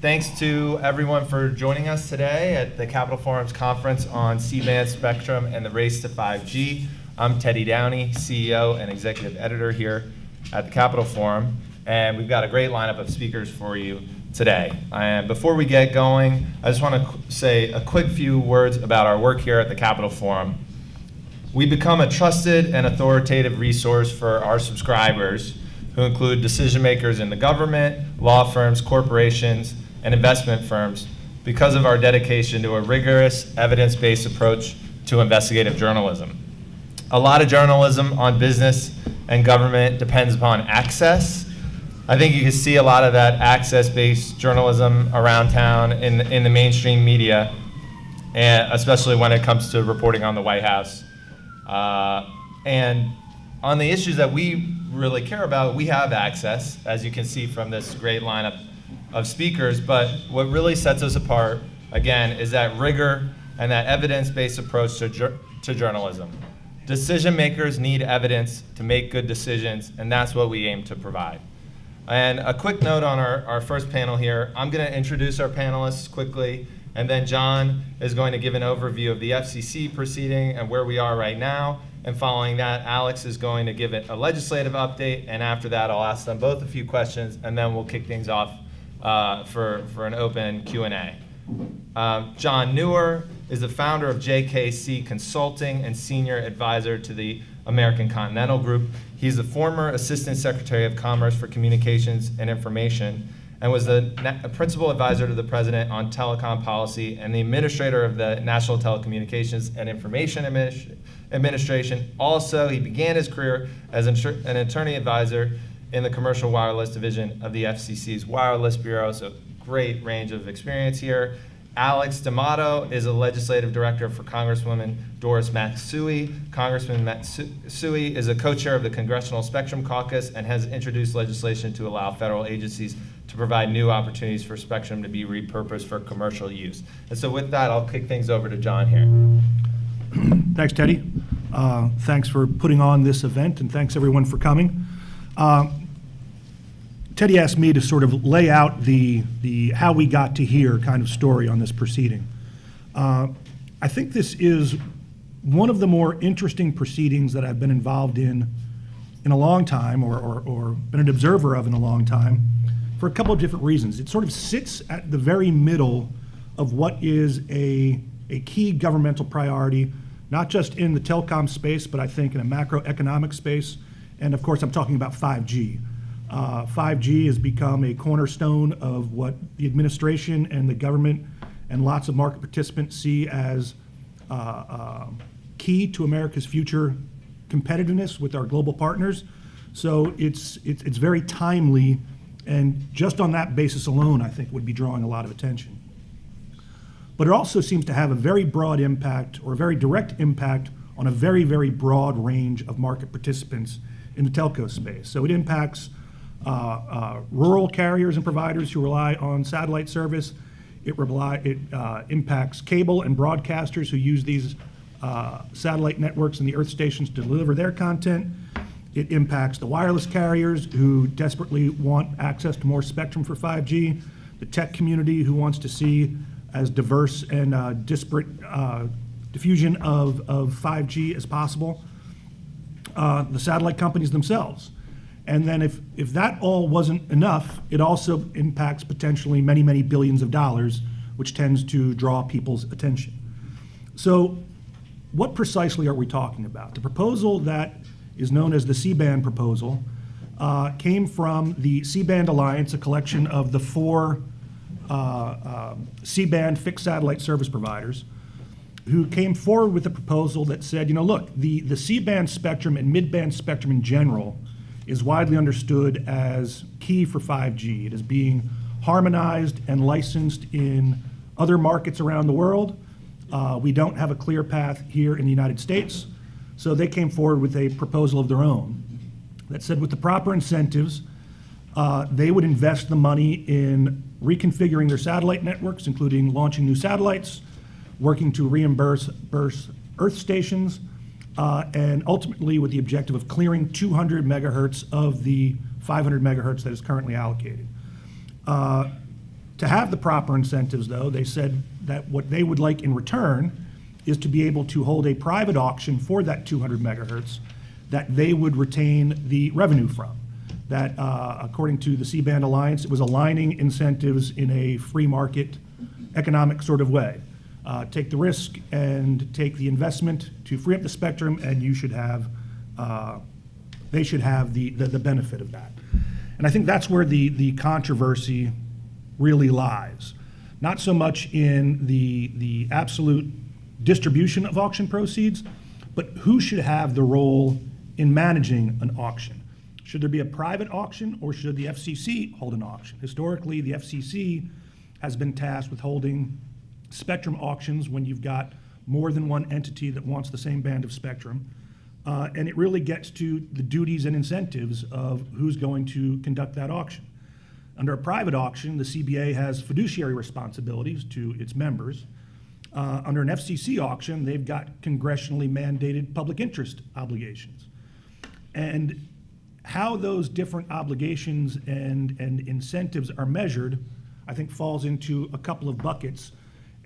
Thanks to everyone for joining us today at the Capital Forum's conference on C-band spectrum and the race to 5G. I'm Teddy Downey, CEO and Executive Editor here at the Capital Forum, and we've got a great lineup of speakers for you today. And before we get going, I just want to say a quick few words about our work here at the Capital Forum. We become a trusted and authoritative resource for our subscribers, who include decision makers in the government, law firms, corporations, and investment firms, because of our dedication to a rigorous, evidence-based approach to investigative journalism. A lot of journalism on business and government depends upon access. I think you can see a lot of that access-based journalism around town in the mainstream media, and especially when it comes to reporting on the White House. And on the issues that we really care about, we have access, as you can see from this great lineup of speakers, but what really sets us apart, again, is that rigor and that evidence-based approach to journalism. Decision makers need evidence to make good decisions, and that's what we aim to provide. And a quick note on our first panel here. I'm going to introduce our panelists quickly, and then John is going to give an overview of the FCC proceeding and where we are right now. And following that, Alex is going to give it a legislative update, and after that, I'll ask them both a few questions, and then we'll kick things off for an open Q&A. John Newer is the founder of JKC Consulting and senior advisor to the American Continental Group. He's the former Assistant Secretary of Commerce for Communications and Information, and was the principal advisor to the president on telecom policy and the administrator of the National Telecommunications and Information Administration. Also, he began his career as an attorney advisor in the commercial wireless division of the FCC's Wireless Bureau, so great range of experience here. Alex D'Amato is a legislative director for Congresswoman Doris Matsui. Congressman Matsui is a co-chair of the Congressional Spectrum Caucus and has introduced legislation to allow federal agencies to provide new opportunities for spectrum to be repurposed for commercial use. And so with that, I'll kick things over to John here. Thanks, Teddy. Thanks for putting on this event, and thanks everyone for coming. Teddy asked me to sort of lay out the how we got to here kind of story on this proceeding. I think this is one of the more interesting proceedings that I've been involved in a long time, or been an observer of in a long time, for a couple of different reasons. It sort of sits at the very middle of what is a key governmental priority, not just in the telecom space, but I think in a macroeconomic space. And of course, I'm talking about 5G. 5G has become a cornerstone of what the administration and the government and lots of market participants see as key to America's future competitiveness with our global partners. So it's very timely, and just on that basis alone, I think would be drawing a lot of attention. But it also seems to have a very broad impact, or a very direct impact, on a very, very broad range of market participants in the telco space. So it impacts rural carriers and providers who rely on satellite service. It impacts cable and broadcasters who use these satellite networks and the earth stations to deliver their content. It impacts the wireless carriers who desperately want access to more spectrum for 5G, the tech community who wants to see as diverse and disparate diffusion of 5G as possible, the satellite companies themselves. And then if that all wasn't enough, it also impacts potentially many, many billions of dollars, which tends to draw people's attention. So what precisely are we talking about? The proposal that is known as the C-band proposal came from the C-band Alliance, a collection of the 4 C-band fixed satellite service providers, who came forward with a proposal that said, look, the C-band spectrum and mid-band spectrum in general is widely understood as key for 5G. It is being harmonized and licensed in other markets around the world. We don't have a clear path here in the United States. So they came forward with a proposal of their own that said with the proper incentives, they would invest the money in reconfiguring their satellite networks, including launching new satellites, working to reimburse Earth stations, and ultimately with the objective of clearing 200 megahertz of the 500 megahertz that is currently allocated. To have the proper incentives, though, they said that what they would like in return is to be able to hold a private auction for that 200 megahertz that they would retain the revenue from. That, according to the C-Band Alliance, it was aligning incentives in a free market economic sort of way. Take the risk and take the investment to free up the spectrum, and you should have, they should have the benefit of that. And I think that's where the controversy really lies. Not so much in the absolute distribution of auction proceeds, but who should have the role in managing an auction. Should there be a private auction, or should the FCC hold an auction? Historically, the FCC has been tasked with holding spectrum auctions when you've got more than one entity that wants the same band of spectrum. And it really gets to the duties and incentives of who's going to conduct that auction. Under a private auction, the CBA has fiduciary responsibilities to its members. Under an FCC auction, they've got congressionally mandated public interest obligations. And how those different obligations and incentives are measured, I think, falls into a couple of buckets.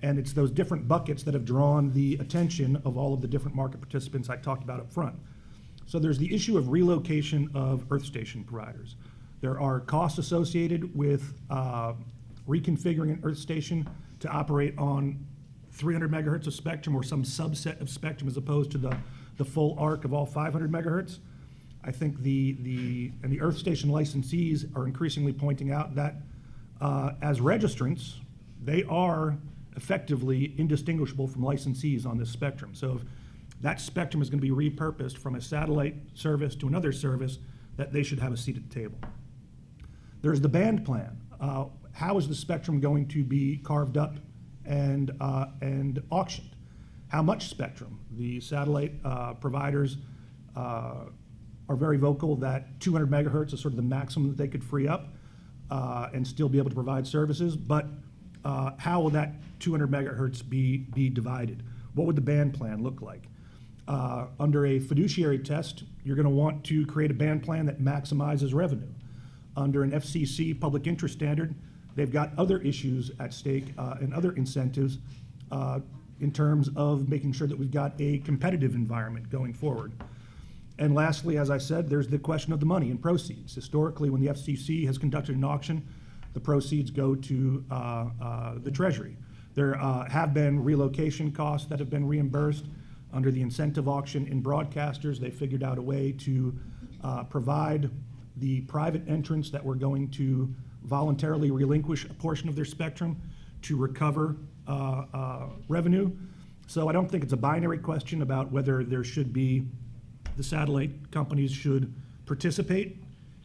And it's those different buckets that have drawn the attention of all of the different market participants I talked about up front. So there's the issue of relocation of earth station providers. There are costs associated with reconfiguring an earth station to operate on 300 megahertz of spectrum or some subset of spectrum as opposed to the full arc of all 500 megahertz. I think the earth station licensees are increasingly pointing out that as registrants, they are effectively indistinguishable from licensees on this spectrum. So if that spectrum is going to be repurposed from a satellite service to another service, that they should have a seat at the table. There's the band plan. How is the spectrum going to be carved up and auctioned? How much spectrum? The satellite providers are very vocal that 200 megahertz is sort of the maximum that they could free up and still be able to provide services. But how will that 200 megahertz be divided? What would the band plan look like? Under a fiduciary test, you're going to want to create a band plan that maximizes revenue. Under an FCC public interest standard, they've got other issues at stake and other incentives in terms of making sure that we've got a competitive environment going forward. And lastly, as I said, there's the question of the money and proceeds. Historically, when the FCC has conducted an auction, the proceeds go to the Treasury. There have been relocation costs that have been reimbursed. Under the incentive auction in broadcasters, they figured out a way to provide the private entrants that were going to voluntarily relinquish a portion of their spectrum to recover revenue. So I don't think it's a binary question about whether there should be, the satellite companies should participate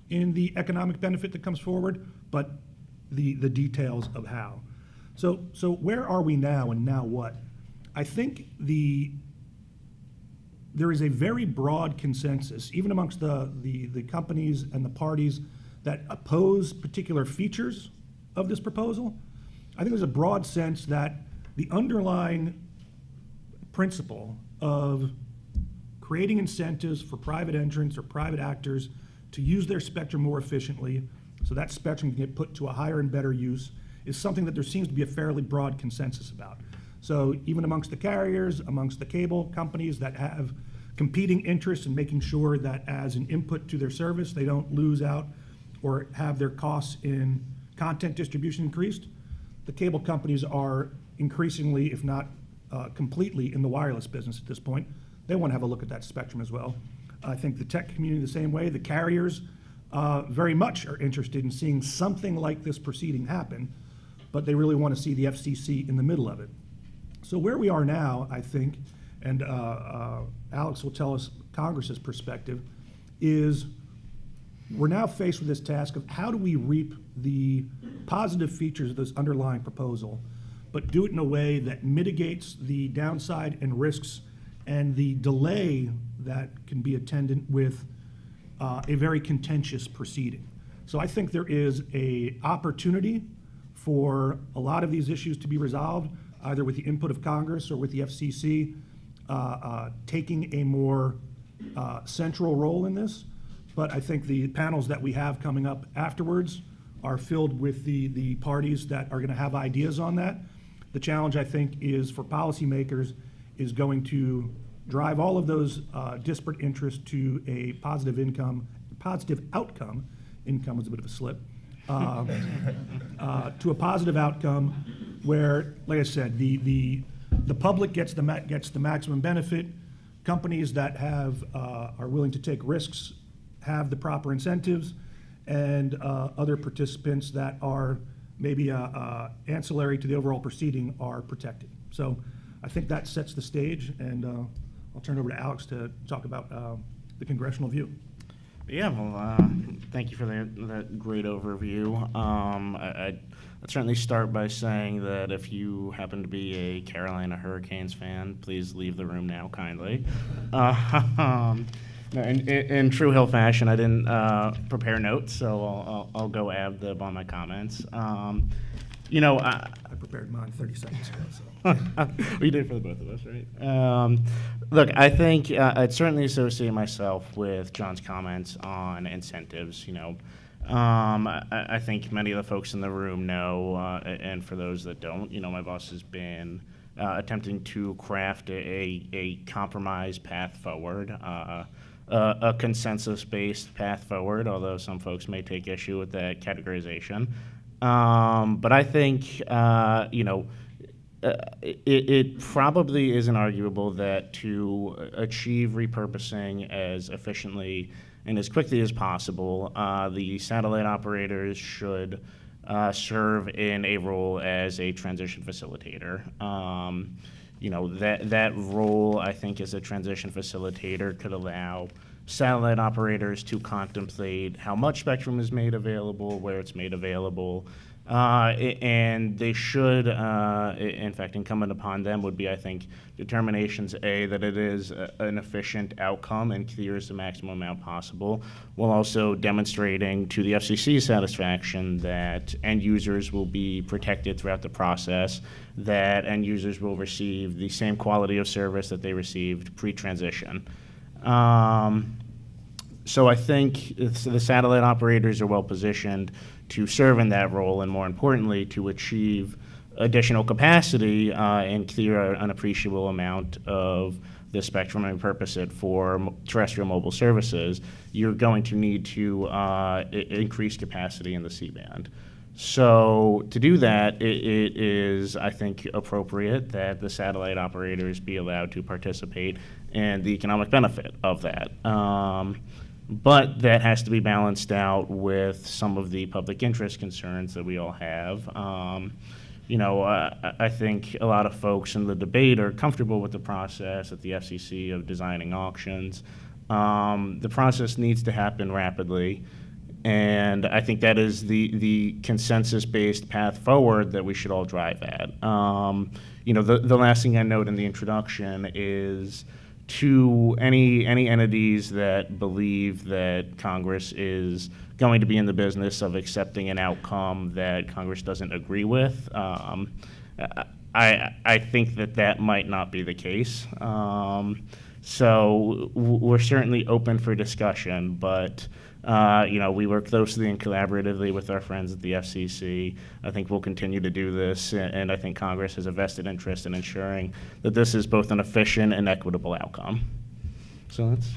in the economic benefit that comes forward, but the details of how. So where are we now, and now what? I think there is a very broad consensus, even amongst the companies and the parties that oppose particular features of this proposal. I think there's a broad sense that the underlying principle of creating incentives for private entrants or private actors to use their spectrum more efficiently so that spectrum can get put to a higher and better use is something that there seems to be a fairly broad consensus about. So even amongst the carriers, amongst the cable companies that have competing interests in making sure that as an input to their service, they don't lose out or have their costs in content distribution increased, the cable companies are increasingly, if not completely, in the wireless business at this point. They want to have a look at that spectrum as well. I think the tech community the same way. The carriers very much are interested in seeing something like this proceeding happen, but they really want to see the FCC in the middle of it. So where we are now, I think, and Alex will tell us Congress's perspective, is we're now faced with this task of how do we reap the positive features of this underlying proposal, but do it in a way that mitigates the downside and risks and the delay that can be attendant with a very contentious proceeding. So I think there is an opportunity for a lot of these issues to be resolved, either with the input of Congress or with the FCC taking a more central role in this. But I think the panels that we have coming up afterwards are filled with the parties that are going to have ideas on that. The challenge, I think, is for policymakers is going to drive all of those disparate interests to a positive outcome. Income was a bit of a slip. To a positive outcome where, like I said, the public gets the maximum benefit. Companies that are willing to take risks have the proper incentives, and other participants that are maybe ancillary to the overall proceeding are protected. So I think that sets the stage, and I'll turn it over to Alex to talk about the congressional view. Yeah, well, thank you for that great overview. I'd certainly start by saying that if you happen to be a Carolina Hurricanes fan, please leave the room now, kindly. In true Hill fashion, I didn't prepare notes, so I'll go ad lib on my comments. I prepared mine 30 seconds ago. So. We did for the both of us, right? Look, I think I'd certainly associate myself with John's comments on incentives. I think many of the folks in the room know, and for those that don't, my boss has been attempting to craft a compromise path forward, a consensus-based path forward, although some folks may take issue with that categorization. But I think, it probably isn't arguable that to achieve repurposing as efficiently and as quickly as possible, the satellite operators should serve in a role as a transition facilitator. That role, I think, as a transition facilitator could allow satellite operators to contemplate how much spectrum is made available, where it's made available, and they should, in fact, incumbent upon them would be, I think, determinations, A, that it is an efficient outcome and clears the maximum amount possible, while also demonstrating to the FCC's satisfaction that end users will be protected throughout the process, that end users will receive the same quality of service that they received pre-transition. So I think the satellite operators are well positioned to serve in that role, and more importantly, to achieve additional capacity and clear an appreciable amount of the spectrum and repurpose it for terrestrial mobile services. You're going to need to increase capacity in the C-band. So to do that, it is, I think, appropriate that the satellite operators be allowed to participate in the economic benefit of that. But that has to be balanced out with some of the public interest concerns that we all have. I think a lot of folks in the debate are comfortable with the process at the FCC of designing auctions. The process needs to happen rapidly, and I think that is the consensus-based path forward that we should all drive at. The last thing I note in the introduction is to any entities that believe that Congress is going to be in the business of accepting an outcome that Congress doesn't agree with, I think that might not be the case. So we're certainly open for discussion, but we work closely and collaboratively with our friends at the FCC. I think we'll continue to do this, and I think Congress has a vested interest in ensuring that this is both an efficient and equitable outcome. So that's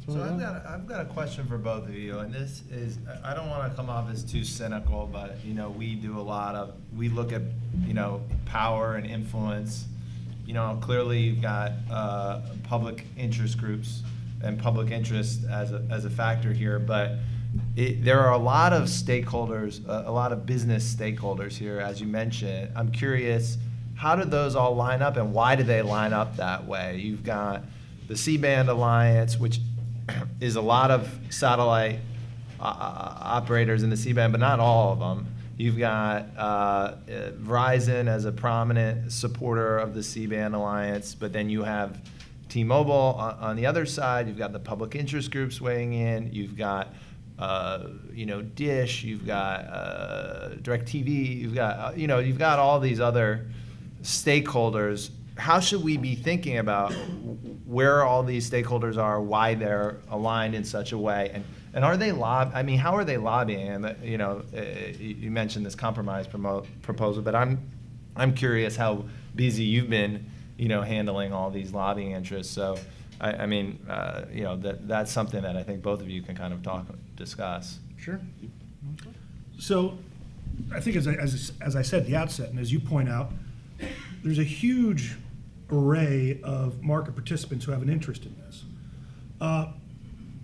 So I've got a question for both of you, and this is, I don't want to come off as too cynical, but we look at power and influence. Clearly you've got public interest groups and public interest as a factor here, but there are a lot of stakeholders, a lot of business stakeholders here, as you mentioned. I'm curious, how do those all line up, and why do they line up that way? You've got the C-band Alliance, which is a lot of satellite operators in the C-band, but not all of them. You've got Verizon as a prominent supporter of the C-band Alliance, but then you have T-Mobile on the other side. You've got the public interest groups weighing in. You've got Dish. You've got DirecTV. You've got all these other stakeholders. How should we be thinking about where all these stakeholders are, why they're aligned in such a way, And are they I mean, how are they lobbying? And you know, you mentioned this compromise proposal, but I'm curious how busy you've been, you know, handling all these lobbying interests. So, I mean, you know, that's something that I think both of you can kind of discuss. Sure. So I think as I said at the outset, and as you point out, there's a huge array of market participants who have an interest in this.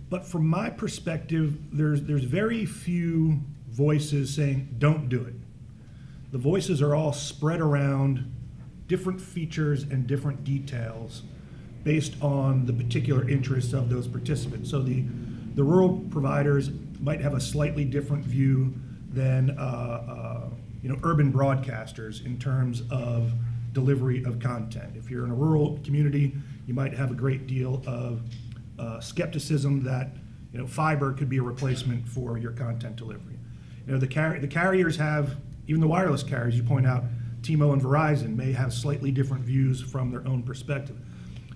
But from my perspective, there's very few voices saying, don't do it. The voices are all spread around different features and different details based on the particular interests of those participants. So the rural providers might have a slightly different view than you know, urban broadcasters in terms of delivery of content. If you're in a rural community, you might have a great deal of skepticism that, you know, fiber could be a replacement for your content delivery. You know, the carriers have, even the wireless carriers, you point out, T-Mo and Verizon may have slightly different views from their own perspective.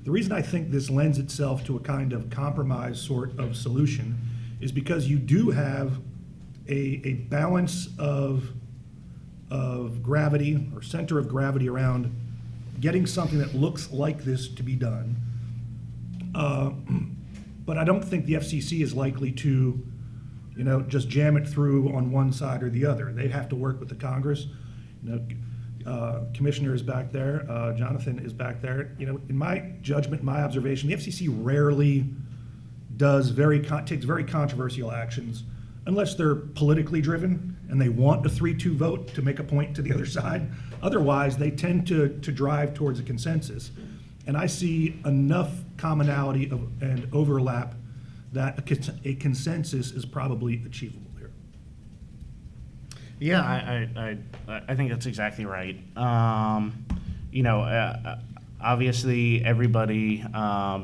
The reason I think this lends itself to a kind of compromise sort of solution is because you do have a balance of gravity or center of gravity around getting something that looks like this to be done. But I don't think the FCC is likely to, you know, just jam it through on one side or the other. They have to work with the Congress. You know, Commissioner is back there, Jonathan is back there. You know, in my judgment, my observation, the FCC rarely takes very controversial actions unless they're politically driven and they want a 3-2 vote to make a point to the other side. Otherwise, they tend to drive towards a consensus. And I see enough commonality and overlap that a consensus is probably achievable here. Yeah, I think that's exactly right. You know, obviously everybody,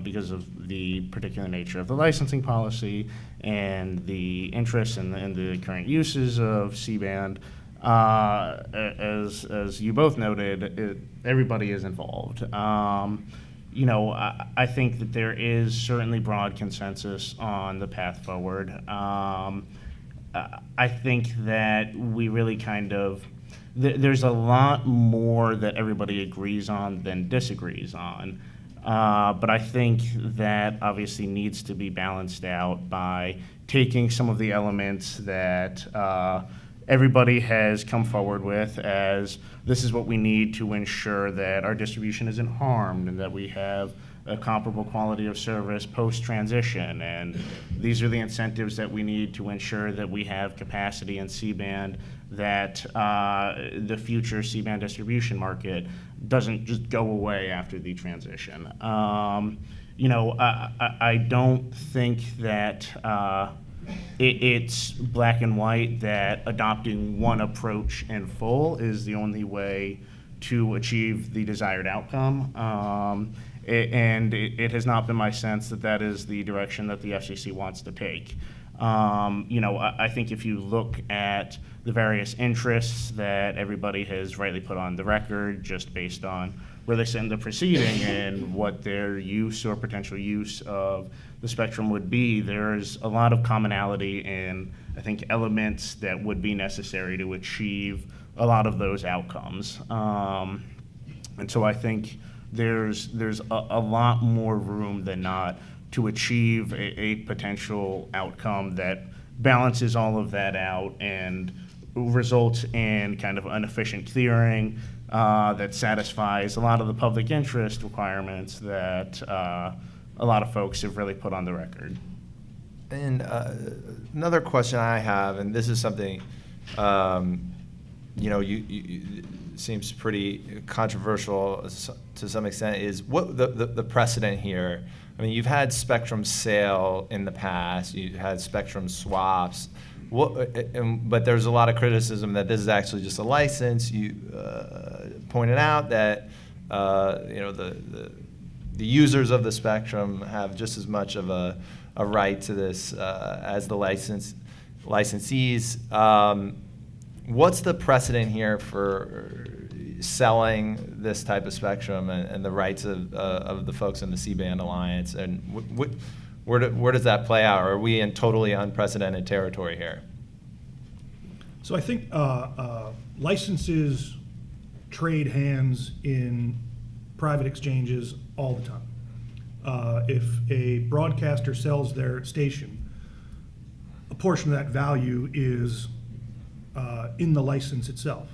because of the particular nature of the licensing policy and the interests and the current uses of C-band, as you both noted, everybody is involved. You know, I think that there is certainly broad consensus on the path forward. I think that we really kind of, there's a lot more that everybody agrees on than disagrees on. But I think that obviously needs to be balanced out by taking some of the elements that everybody has come forward with as this is what we need to ensure that our distribution isn't harmed and that we have a comparable quality of service post-transition. And these are the incentives that we need to ensure that we have capacity in C-band, that the future C-band distribution market doesn't just go away after the transition. You know, I don't think that it's black and white that adopting one approach in full is the only way to achieve the desired outcome. It has not been my sense that that is the direction that the FCC wants to take. You know, I think if you look at the various interests that everybody has rightly put on the record, just based on where they sit in the proceeding and what their use or potential use of the spectrum would be, there's a lot of commonality in, I think, elements that would be necessary to achieve a lot of those outcomes. And so I think there's a lot more room than not to achieve a potential outcome that balances all of that out and results in kind of an efficient clearing that satisfies a lot of the public interest requirements that a lot of folks have really put on the record. And another question I have, and this is something, you know, you seems pretty controversial to some extent, is what the precedent here. I mean, you've had spectrum sale in the past, you've had spectrum swaps, but there's a lot of criticism that this is actually just a license. You pointed out that you know, the users of the spectrum have just as much of a right to this as the licensees. What's the precedent here for selling this type of spectrum and the rights of the folks in the C-band alliance? And where does that play out? Or are we in totally unprecedented territory here? So I think licenses trade hands in private exchanges all the time. If a broadcaster sells their station, a portion of that value is in the license itself.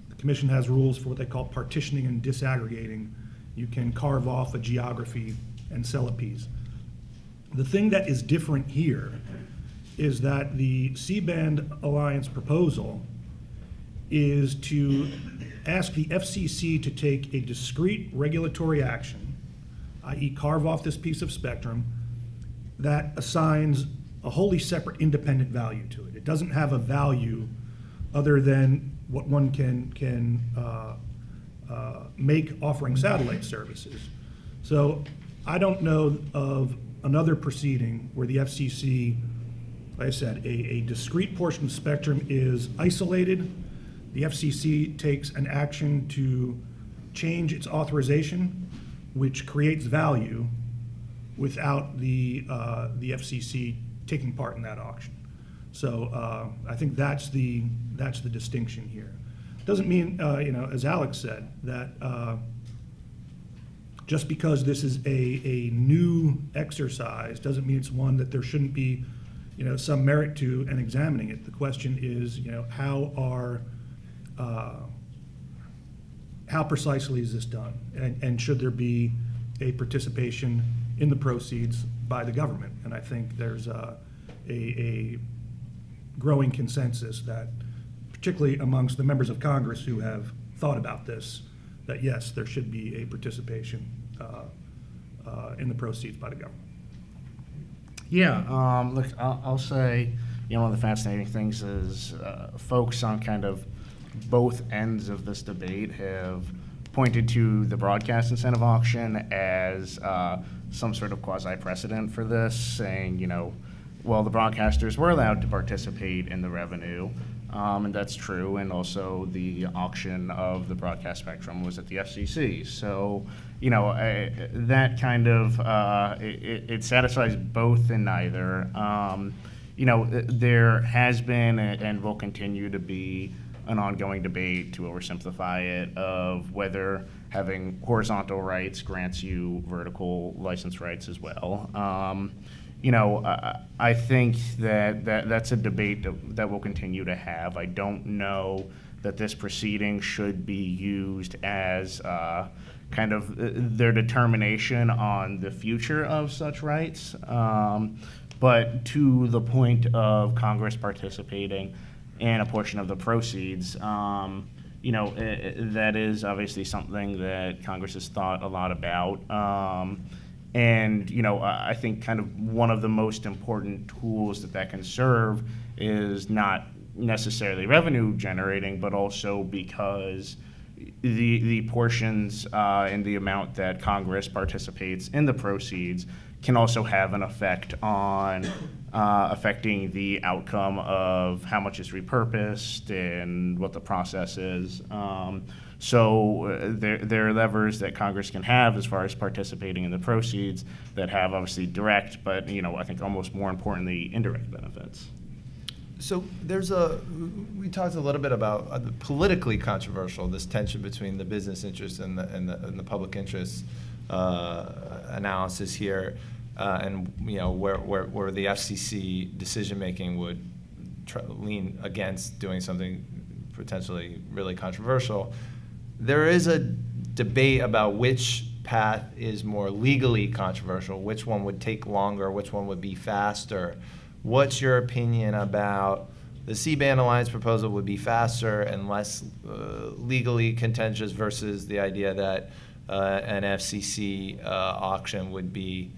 The commission has rules for what they call partitioning and disaggregating. You can carve off a geography and sell a piece. The thing that is different here is that the C-band alliance proposal is to ask the FCC to take a discrete regulatory action, i.e. carve off this piece of spectrum, that assigns a wholly separate independent value to it. It doesn't have a value other than what one can make offering satellite services. So I don't know of another proceeding where the FCC, like I said, a discrete portion of spectrum is isolated. The FCC takes an action to change its authorization, which creates value without the FCC taking part in that auction. So I think that's the distinction here. Doesn't mean, as Alex said, that just because this is a new exercise doesn't mean it's one that there shouldn't be, some merit to and examining it. The question is, how precisely is this done, and should there be a participation in the proceeds by the government? And I think there's a growing consensus that, particularly amongst the members of Congress who have thought about this, that yes, there should be a participation in the proceeds by the government. Yeah, look, I'll say, one of the fascinating things is folks on kind of both ends of this debate have pointed to the broadcast incentive auction as some sort of quasi-precedent for this, saying, well, the broadcasters were allowed to participate in the revenue, and that's true, and also the auction of the broadcast spectrum was at the FCC. So, that kind of, it satisfies both and neither. There has been and will continue to be an ongoing debate, to oversimplify it, of whether having horizontal rights grants you vertical license rights as well. I think that's a debate that we'll continue to have. I don't know that this proceeding should be used as kind of their determination on the future of such rights. But to the point of Congress participating in a portion of the proceeds, that is obviously something that Congress has thought a lot about. And, I think kind of one of the most important tools that can serve is not necessarily revenue generating, but also because the portions and the amount that Congress participates in the proceeds can also have an effect on affecting the outcome of how much is repurposed and what the process is. So there are levers that Congress can have as far as participating in the proceeds that have obviously direct, but I think almost more importantly, indirect benefits. So we talked a little bit about the politically controversial, this tension between the business interest and the public interest analysis here, and where the FCC decision making would lean against doing something potentially really controversial. There is a debate about which path is more legally controversial, which one would take longer, which one would be faster. What's your opinion about the C-band alliance proposal would be faster and less legally contentious versus the idea that an FCC auction would be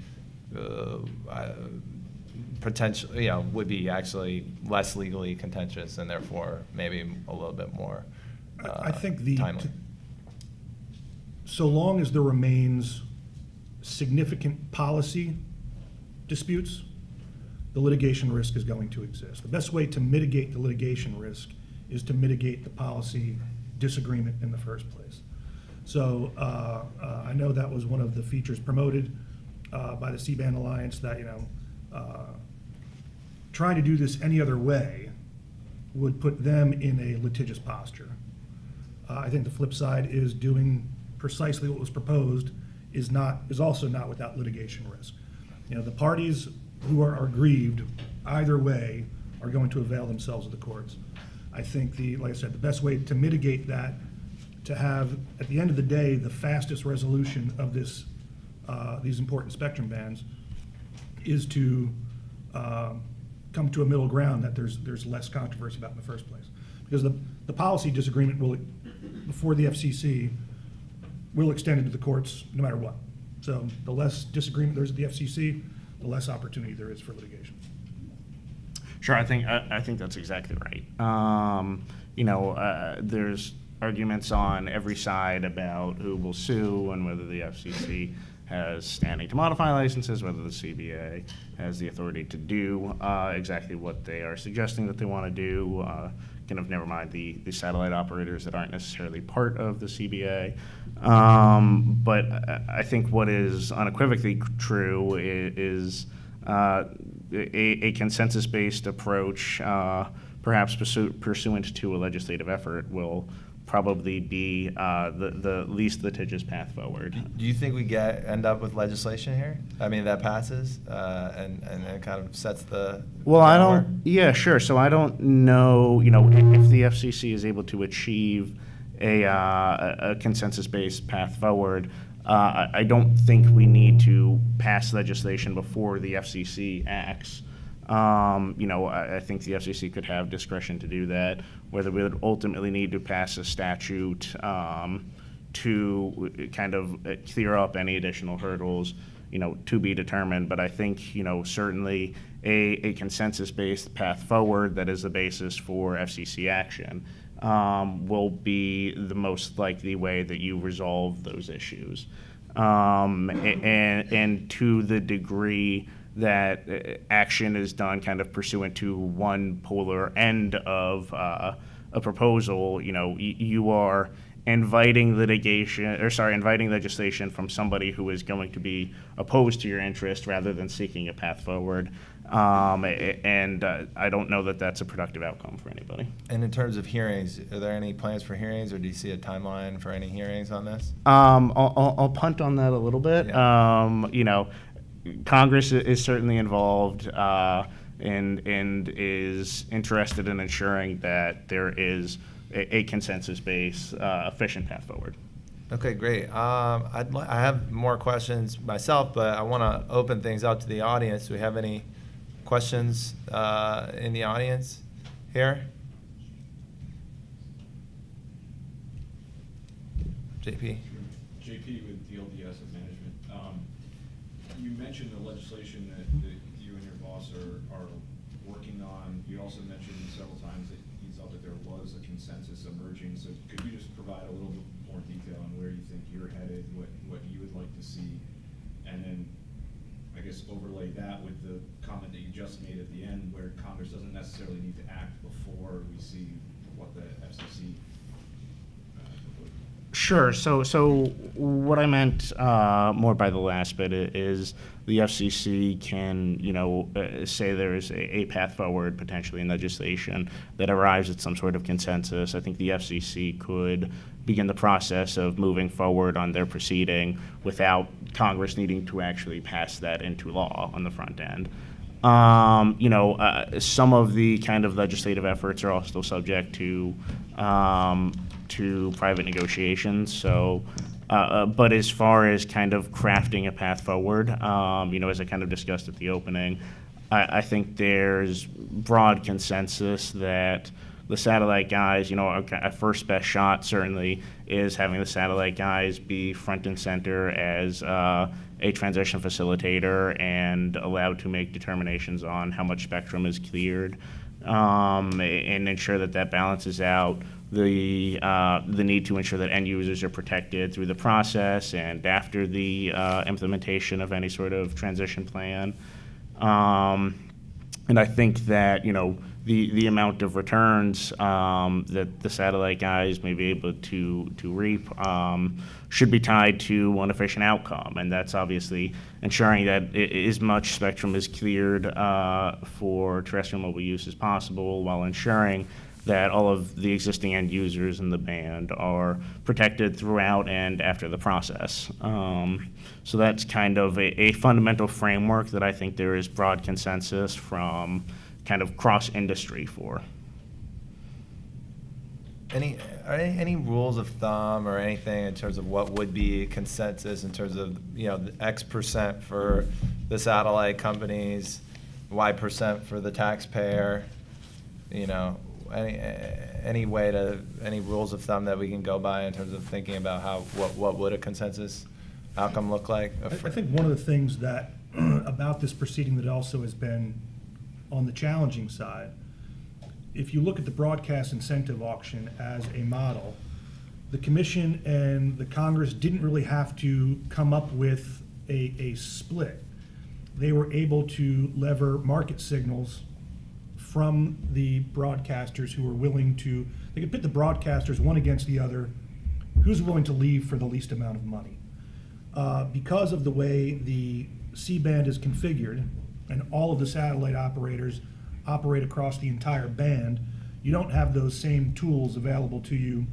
potentially, would be actually less legally contentious and therefore maybe a little bit more I think timely. So long as there remains significant policy disputes, the litigation risk is going to exist. The best way to mitigate the litigation risk is to mitigate the policy disagreement in the first place. So I know that was one of the features promoted by the CBand Alliance that, trying to do this any other way would put them in a litigious posture. I think the flip side is doing precisely what was proposed is also not without litigation risk. The parties who are aggrieved either way are going to avail themselves of the courts. I think like I said, the best way to mitigate that, to have, at the end of the day, the fastest resolution of these important spectrum bands is to come to a middle ground that there's less controversy about in the first place. Because the policy disagreement before the FCC will extend into the courts no matter what. So the less disagreement there is at the FCC, the less opportunity there is for litigation. Sure, I think that's exactly right. There's arguments on every side about who will sue and whether the FCC has standing to modify licenses, whether the CBA has the authority to do exactly what they are suggesting that they want to do. Kind of never mind the satellite operators that aren't necessarily part of the CBA. But I think what is unequivocally true is a consensus-based approach, perhaps pursuant to a legislative effort, will probably be the least litigious path forward. Do you think we end up with legislation here? I mean, that passes and it kind of sets the Well, I groundwork? don't. Yeah, sure. So I don't know. If the FCC is able to achieve a consensus-based path forward, I don't think we need to pass legislation before the FCC acts. I think the FCC could have discretion to do that. Whether we would ultimately need to pass a statute to kind of clear up any additional hurdles, to be determined. But I think, certainly a consensus-based path forward that is the basis for FCC action will be the most likely way that you resolve those issues. And to the degree that action is done kind of pursuant to one polar end of a proposal, you are inviting legislation from somebody who is going to be opposed to your interest rather than seeking a path forward. And I don't know that that's a productive outcome for anybody. And in terms of hearings, are there any plans for hearings, or do you see a timeline for any hearings on this? I'll punt on that a little bit. Yeah. Congress is certainly involved and is interested in ensuring that there is a consensus-based, efficient path forward. Okay, great. I have more questions myself, but I want to open things up to the audience. Do we have any questions in the audience here? JP? JP with DLD Asset Management. You mentioned the legislation that you and your boss are working on. You also mentioned several times that you thought that there was a consensus emerging. So could you just provide a little bit more detail on where you think you're headed, what you would like to see, and then I guess overlay that with the comment that you just made at the end, where Congress doesn't necessarily need to act before we see what the FCC Sure. So what I meant more by the last bit is the FCC can, say there is a path forward potentially in legislation that arrives at some sort of consensus. I think the FCC could begin the process of moving forward on their proceeding without Congress needing to actually pass that into law on the front end. Some of the kind of legislative efforts are also subject to private negotiations. So, but as far as kind of crafting a path forward, as I kind of discussed at the opening, I think there's broad consensus that the satellite guys, a first best shot certainly is having the satellite guys be front and center as a transition facilitator and allowed to make determinations on how much spectrum is cleared, and ensure that balances out the need to ensure that end users are protected through the process and after the implementation of any sort of transition plan. And I think that, the amount of returns that the satellite guys may be able to reap should be tied to one efficient outcome, and that's obviously ensuring that as much spectrum is cleared for terrestrial mobile use as possible, while ensuring that all of the existing end users in the band are protected throughout and after the process. So that's kind of a fundamental framework that I think there is broad consensus from kind of cross-industry for. Any rules of thumb or anything in terms of what would be consensus in terms of, the X% for the satellite companies, Y% for the taxpayer? Any rules of thumb that we can go by in terms of thinking about what would a consensus outcome look like? I think one of the things that about this proceeding that also has been on the challenging side, if you look at the broadcast incentive auction as a model, the commission and the Congress didn't really have to come up with a split. They were able to lever market signals from the broadcasters who were willing to, they could pit the broadcasters one against the other, who's willing to leave for the least amount of money. Because of the way the C-band is configured, and all of the satellite operators operate across the entire band, you don't have those same tools available to you,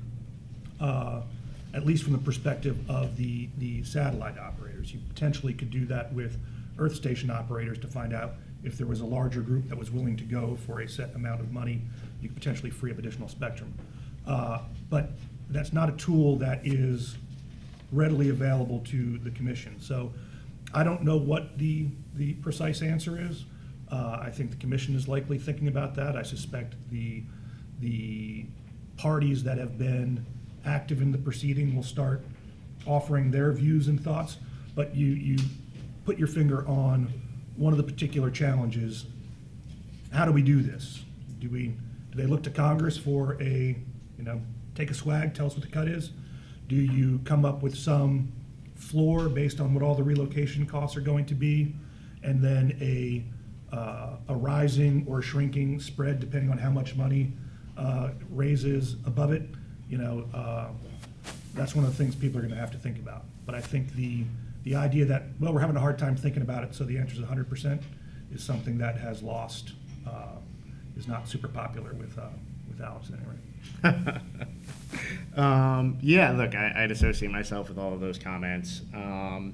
at least from the perspective of the satellite operators. You potentially could do that with earth station operators to find out if there was a larger group that was willing to go for a set amount of money. You could potentially free up additional spectrum. But that's not a tool that is readily available to the commission. So I don't know what the precise answer is. I think the commission is likely thinking about that. I suspect the parties that have been active in the proceeding will start offering their views and thoughts. But you put your finger on one of the particular challenges. How do we do this? Do they look to Congress for take a swag, tell us what the cut is? Do you come up with some floor based on what all the relocation costs are going to be, and then a rising or shrinking spread depending on how much money raises above it? That's one of the things people are going to have to think about. But I think the idea that, well, we're having a hard time thinking about it, so the answer is 100%, is something that has lost, is not super popular with Alex anyway. Yeah, look, I'd associate myself with all of those comments. The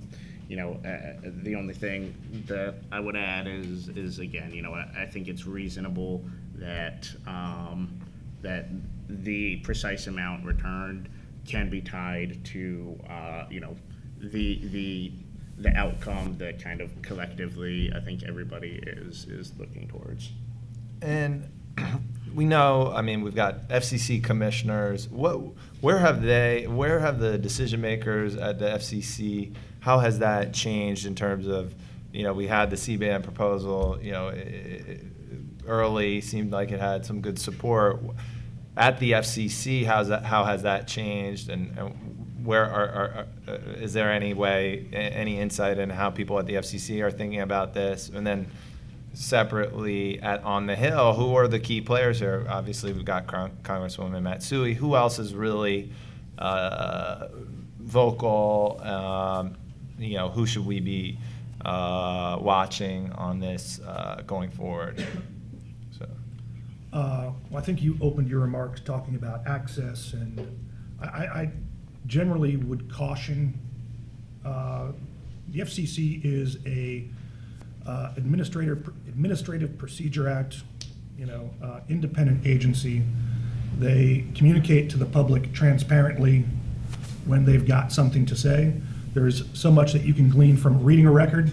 only thing that I would add is again, I think it's reasonable that that the precise amount returned can be tied to the outcome that kind of collectively I think everybody is looking towards. And we know, we've got FCC commissioners. Where have the decision makers at the FCC, how has that changed in terms of, we had the C-band proposal, early, seemed like it had some good support. At the FCC, how has that changed, and where is there any insight into how people at the FCC are thinking about this? And then separately on the Hill, who are the key players here? Obviously, we've got Congresswoman Matsui. Who else is really vocal? Who should we be watching on this going forward? Well, I think you opened your remarks talking about access, and I generally would caution, the FCC is a Administrative Procedure Act, independent agency. They communicate to the public transparently when they've got something to say. There's so much that you can glean from reading a record.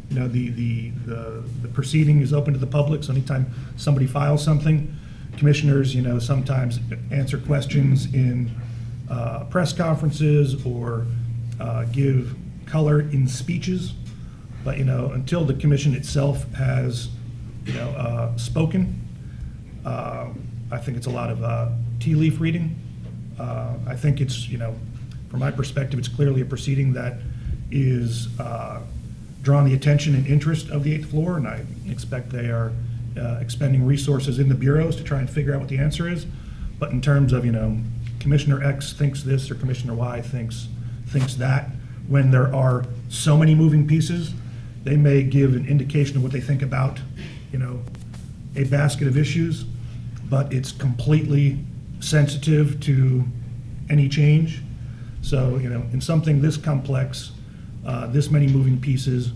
The proceeding is open to the public, so anytime somebody files something, commissioners, sometimes answer questions in press conferences or give color in speeches. But, until the commission itself has, spoken, I think it's a lot of tea leaf reading. I think it's, from my perspective, it's clearly a proceeding that is drawing the attention and interest of the 8th floor, and I expect they are expending resources in the bureaus to try and figure out what the answer is. But in terms of, Commissioner X thinks this or Commissioner Y thinks that, when there are so many moving pieces, they may give an indication of what they think about, a basket of issues, but it's completely sensitive to any change. So, in something this complex, this many moving pieces,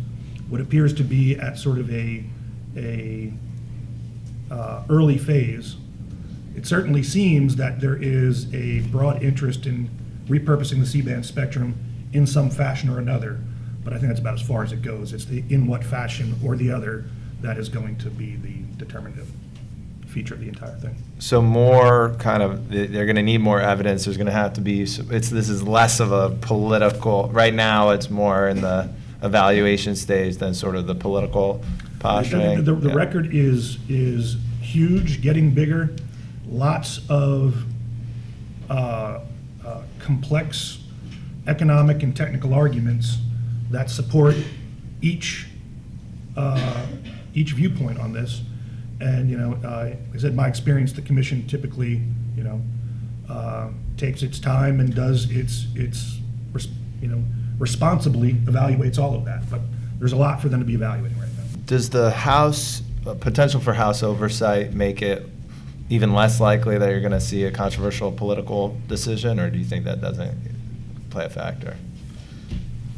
what appears to be at sort of a early phase, it certainly seems that there is a broad interest in repurposing the C-band spectrum in some fashion or another, but I think that's about as far as it goes. It's the in what fashion or the other that is going to be the determinative feature of the entire thing. So more kind of, they're going to need more evidence. There's going to have to be, this is less of a political, right now it's more in the evaluation stage than sort of the political posturing. The Yeah. record is huge, getting bigger, lots of complex economic and technical arguments that support each viewpoint on this. And, like I said, my experience, the commission typically, takes its time and does responsibly evaluates all of that. But there's a lot for them to be evaluating right now. Does the House, potential for House oversight make it even less likely that you're going to see a controversial political decision, or do you think that doesn't play a factor?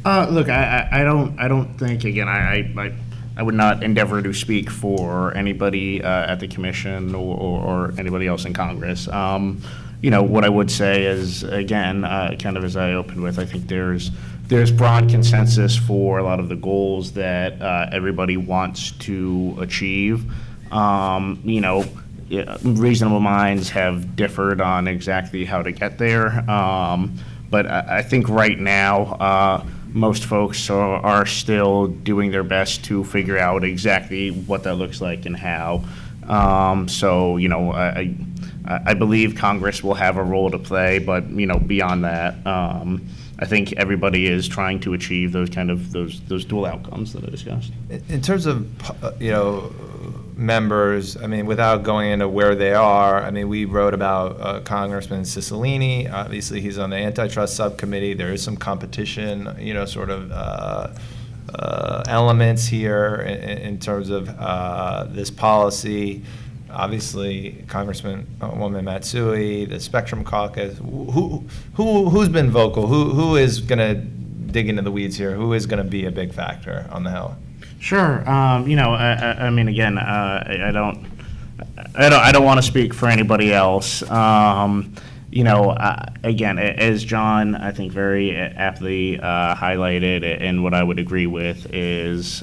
Look, I don't think, again, I would not endeavor to speak for anybody at the commission or anybody else in Congress. What I would say is, again, kind of as I opened with, I think there's broad consensus for a lot of the goals that everybody wants to achieve. Reasonable minds have differed on exactly how to get there. But I think right now, most folks are still doing their best to figure out exactly what that looks like and how. I believe Congress will have a role to play, but, beyond that, I think everybody is trying to achieve those dual outcomes that I discussed. In terms of, members, without going into where they are, we wrote about Congressman Cicilline. Obviously, he's on the antitrust subcommittee. There is some competition, elements here in terms of this policy. Obviously, Congresswoman Matsui, the Spectrum Caucus. Who's been vocal? Who is going to dig into the weeds here? Who is going to be a big factor on the Hill? Sure. Again, I don't want to speak for anybody else. Again, as John, I think, very aptly highlighted, and what I would agree with is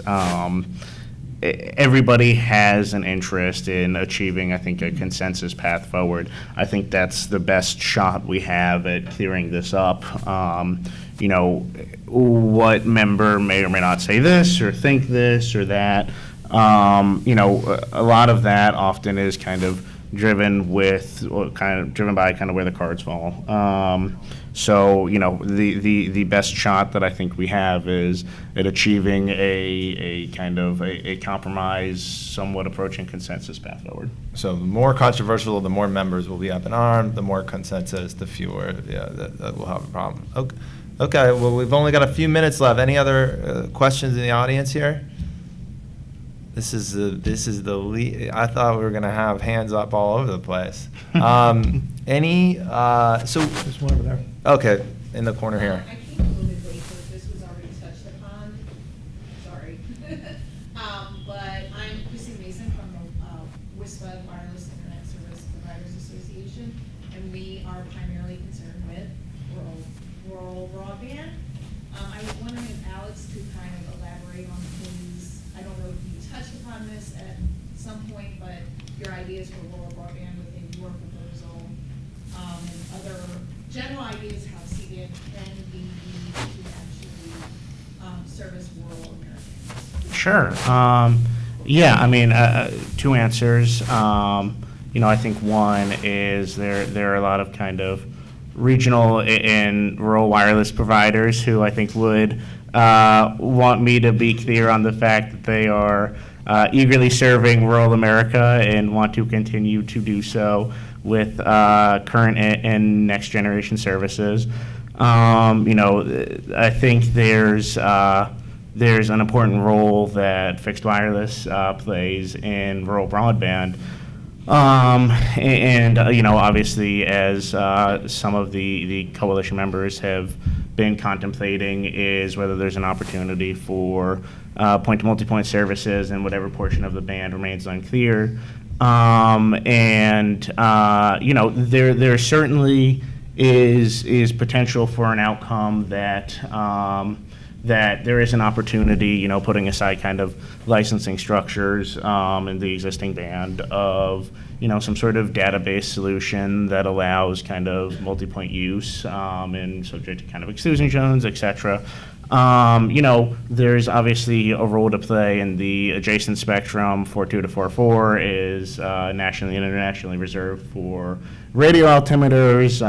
everybody has an interest in achieving, I think, a consensus path forward. I think that's the best shot we have at clearing this up. What member may or may not say this or think this or that. A lot of that often is kind of driven by where the cards fall. The best shot that I think we have is at achieving a kind of a compromise, somewhat approaching consensus path forward. So the more controversial, the more members will be up in arms. The more consensus, the fewer that will have a problem. Okay, well, we've only got a few minutes left. Any other questions in the audience here? This is the lead. I thought we were going to have hands up all over the place. So There's one over there. okay, in the corner here. I came a little bit late, so if this was already touched upon, sorry. But I'm Chrissy Mason from the WISPA Wireless Internet Service Providers Association, and we are primarily concerned with rural broadband. I was wondering if Alex could kind of elaborate on his, I don't know if you touched upon this at some point, but your ideas for rural broadband within your proposal, and other general ideas how CBand can be used to actually service rural Americans. Sure. Two answers. I think one is there are a lot of kind of regional and rural wireless providers who I think would want me to be clear on the fact that they are eagerly serving rural America and want to continue to do so with current and next generation services. I think there's an important role that fixed wireless plays in rural broadband. Obviously, as some of the coalition members have been contemplating, is whether there's an opportunity for point-to-multipoint services and whatever portion of the band remains unclear. There certainly is potential for an outcome that that there is an opportunity, putting aside kind of licensing structures in the existing band, of some sort of database solution that allows kind of multi-point use and subject to kind of exclusion zones, et cetera. There's obviously a role to play in the adjacent spectrum. 4.2 to 4.4 is nationally and internationally reserved for radio altimeters.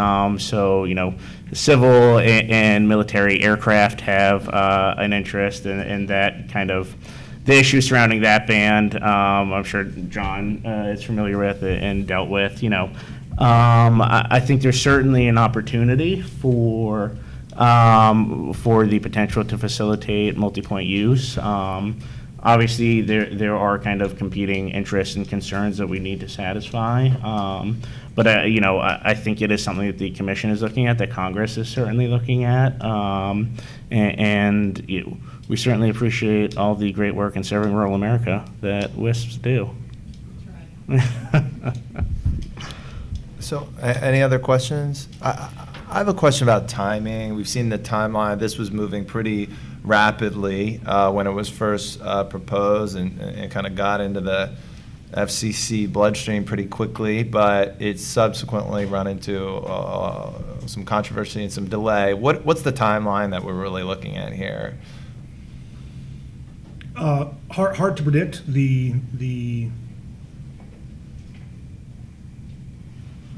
Civil and military aircraft have an interest in that kind of the issues surrounding that band. I'm sure John is familiar with it and dealt with. I think there's certainly an opportunity for the potential to facilitate multi-point use. Obviously, there are kind of competing interests and concerns that we need to satisfy. But I think it is something that the Commission is looking at, that Congress is certainly looking at. We certainly appreciate all the great work in serving rural America that WISPs do. So, any other questions? I have a question about timing. We've seen the timeline. This was moving pretty rapidly when it was first proposed and kind of got into the FCC bloodstream pretty quickly, but it's subsequently run into some controversy and some delay. What's the timeline that we're really looking at here? Hard to predict. The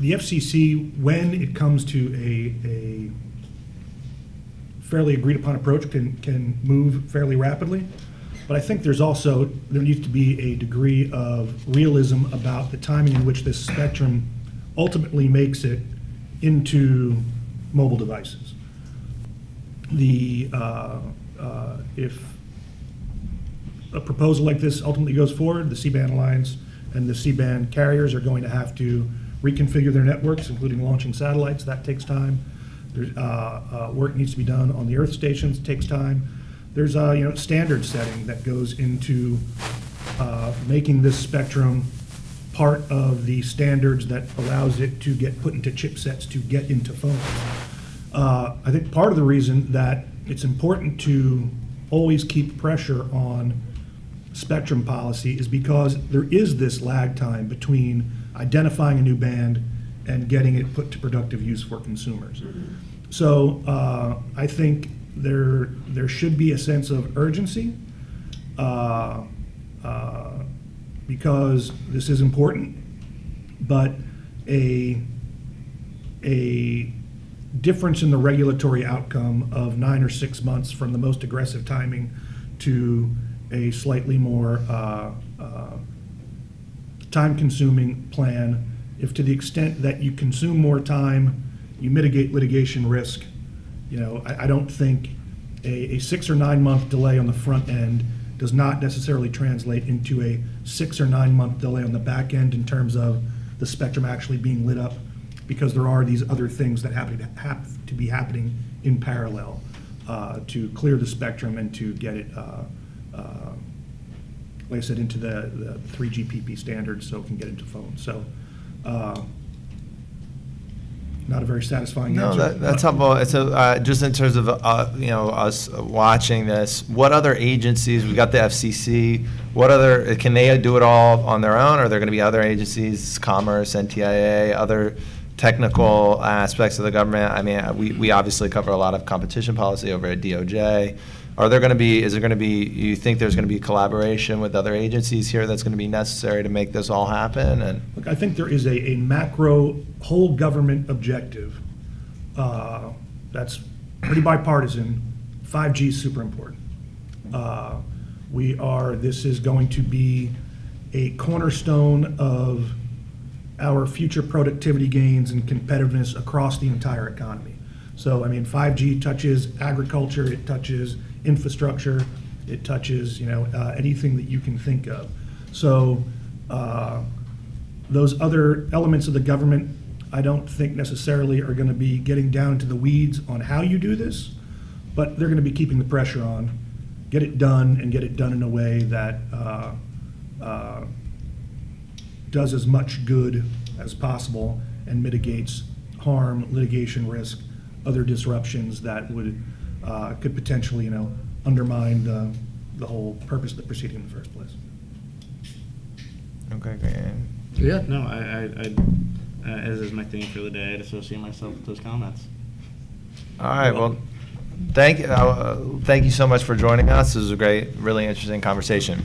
FCC, when it comes to a fairly agreed upon approach, can move fairly rapidly. But I think there needs to be a degree of realism about the timing in which this spectrum ultimately makes it into mobile devices. If a proposal like this ultimately goes forward, the C-band Alliance and the C-band carriers are going to have to reconfigure their networks, including launching satellites. That takes time. There's work needs to be done on the Earth stations. It takes time. There's standard setting that goes into making this spectrum part of the standards that allows it to get put into chipsets to get into phones. I think part of the reason that it's important to always keep pressure on spectrum policy is because there is this lag time between identifying a new band and getting it put to productive use for consumers. So I think there should be a sense of urgency because this is important, but a difference in the regulatory outcome of 9 or 6 months from the most aggressive timing to a slightly more time-consuming plan, if to the extent that you consume more time, you mitigate litigation risk. I don't think a 6 or 9 month delay on the front end does not necessarily translate into a 6 or 9 month delay on the back end in terms of the spectrum actually being lit up, because there are these other things that have to be happening in parallel to clear the spectrum and to get it, like I said, into the 3GPP standards so it can get into phones. So not a very satisfying answer. No, that's helpful. So just in terms of us watching this, what other agencies? We got the FCC. What other, can they do it all on their own, or are there going to be other agencies, Commerce, NTIA, other technical aspects of the government? I mean, we obviously cover a lot of competition policy over at DOJ. Is there going to be, you think there's going to be collaboration with other agencies here that's going to be necessary to make this all happen? And look, I think there is a macro whole government objective that's pretty bipartisan. 5G is super important. This is going to be a cornerstone of our future productivity gains and competitiveness across the entire economy. So, I mean, 5G touches agriculture, it touches infrastructure, it touches, anything that you can think of. So, those other elements of the government, I don't think necessarily are going to be getting down into the weeds on how you do this, but they're going to be keeping the pressure on, get it done, and get it done in a way that does as much good as possible and mitigates harm, litigation risk, other disruptions that would could potentially, undermine the whole purpose of the proceeding in the first place. Okay, great. Yeah, no, I as is my theme for the day, I'd associate myself with those comments. All right, well, thank you so much for joining us. This was a great, really interesting conversation.